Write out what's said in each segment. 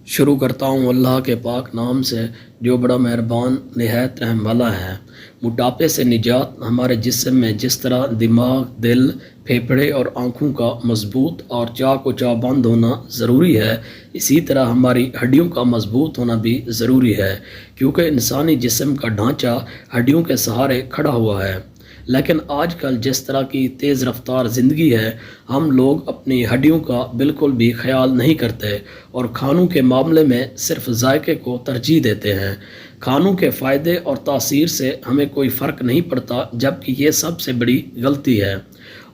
شروع کرتا ہوں اللہ کے پاک نام سے جو بڑا مہربان نہایت رحم والا ہے۔ موٹاپے سے نجات ہمارے جسم میں جس طرح دماغ، دل، پھیپھڑے اور آنکھوں کا مضبوط اور چاق و چابند ہونا ضروری ہے، اسی طرح ہماری ہڈیوں کا مضبوط ہونا بھی ضروری ہے، کیونکہ انسانی جسم کا ڈھانچہ ہڈیوں کے سہارے کھڑا ہوا ہے۔ لیکن آج کل جس طرح کی تیز رفتار زندگی ہے، ہم لوگ اپنی ہڈیوں کا بالکل بھی خیال نہیں کرتے اور کھانوں کے معاملے میں صرف ذائقے کو ترجیح دیتے ہیں۔ کھانوں کے فائدے اور تاثیر سے ہمیں کوئی فرق نہیں پڑتا، جبکہ یہ سب سے بڑی غلطی ہے۔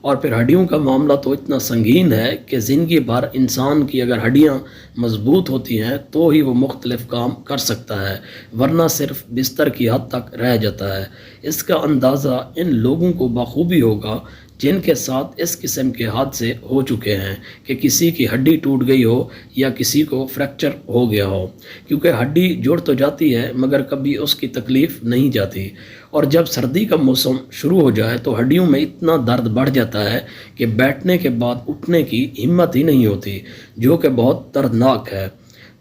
اور پھر ہڈیوں کا معاملہ تو اتنا سنگین ہے کہ زندگی بھر انسان کی اگر ہڈیاں مضبوط ہوتی ہیں تو ہی وہ مختلف کام کر سکتا ہے، ورنہ صرف بستر کی حد تک رہ جاتا ہے۔ اس کا اندازہ ان لوگوں کو بخوبی ہوگا جن کے ساتھ اس قسم کے حادثے ہو چکے ہیں کہ کسی کی ہڈی ٹوٹ گئی ہو یا کسی کو فریکچر ہو گیا ہو، کیونکہ ہڈی جڑ تو جاتی ہے مگر کبھی اس کی تکلیف نہیں جاتی، اور جب سردی کا موسم شروع ہو جائے تو ہڈیوں میں اتنا درد بڑھ جاتا ہے کہ بیٹھنے کے بعد اٹھنے کی ہمت ہی نہیں ہوتی، جو کہ بہت دردناک ہے۔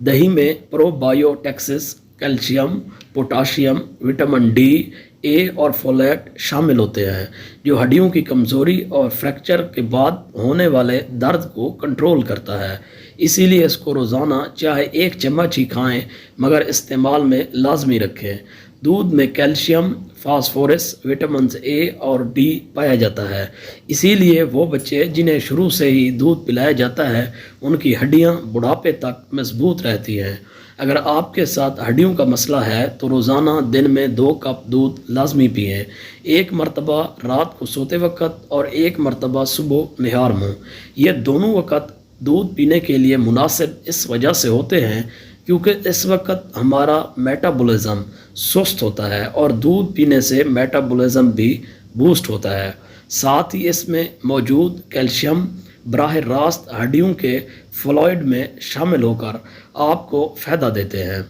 دہی میں پرو بایوٹکسس، کیلشیم، پوٹاشیم، وٹامن ڈی، اے اور فولیٹ شامل ہوتے ہیں، جو ہڈیوں کی کمزوری اور فریکچر کے بعد ہونے والے درد کو کنٹرول کرتا ہے۔ اسی لیے اس کو روزانہ چاہے ایک چمچ ہی کھائیں مگر استعمال میں لازمی رکھیں۔ دودھ میں کیلشیم، فاسفورس، وٹامنز اے اور ڈی پایا جاتا ہے، اسی لیے وہ بچے جنہیں شروع سے ہی دودھ پلایا جاتا ہے ان کی ہڈیاں بڑھاپے تک مضبوط رہتی ہیں۔ اگر آپ کے ساتھ ہڈیوں کا مسئلہ ہے تو روزانہ دن میں 2 کپ دودھ لازمی پئیں، ایک مرتبہ رات کو سوتے وقت اور ایک مرتبہ صبح نہار منہ۔ یہ دونوں وقت دودھ پینے کے لیے مناسب اس وجہ سے ہوتے ہیں کیونکہ اس وقت ہمارا میٹابولزم سست ہوتا ہے اور دودھ پینے سے میٹابولزم بھی بوسٹ ہوتا ہے۔ ساتھ ہی اس میں موجود کیلشیم براہ راست ہڈیوں کے فلوئڈ میں شامل ہو کر آپ کو فائدہ دیتے ہیں۔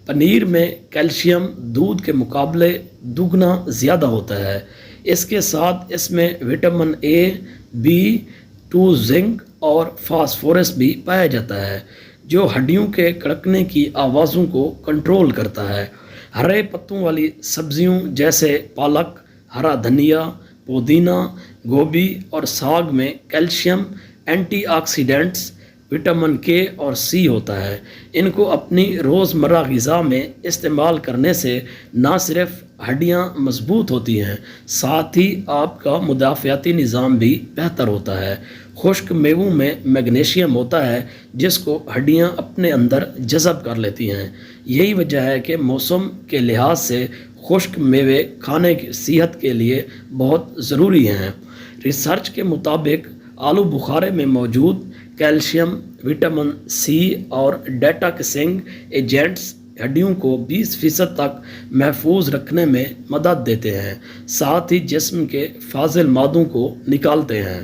پنیر میں کیلشیم دودھ کے مقابلے دوگنا زیادہ ہوتا ہے۔ اس کے ساتھ اس میں وٹامن اے، B2، زنک اور فاسفورس بھی پایا جاتا ہے، جو ہڈیوں کے کڑکنے کی آوازوں کو کنٹرول کرتا ہے۔ ہرے پتوں والی سبزیوں جیسے پالک، ہرا دھنیا، پودینہ، گوبھی اور ساگ میں کیلشیم، اینٹی آکسیڈنٹس، وٹامن کے اور سی ہوتا ہے۔ ان کو اپنی روزمرہ غذا میں استعمال کرنے سے نہ صرف ہڈیاں مضبوط ہوتی ہیں، ساتھ ہی آپ کا مدافعتی نظام بھی بہتر ہوتا ہے۔ خشک میووں میں میگنیشیم ہوتا ہے جس کو ہڈیاں اپنے اندر جذب کر لیتی ہیں۔ یہی وجہ ہے کہ موسم کے لحاظ سے خشک میوے کھانے کی صحت کے لیے بہت ضروری ہیں۔ ریسرچ کے مطابق آلو بخارے میں موجود کیلشیم، وٹامن سی اور ڈیٹاکسنگ ایجنٹس ہڈیوں کو 20% تک محفوظ رکھنے میں مدد دیتے ہیں، ساتھ ہی جسم کے فاضل مادوں کو نکالتے ہیں۔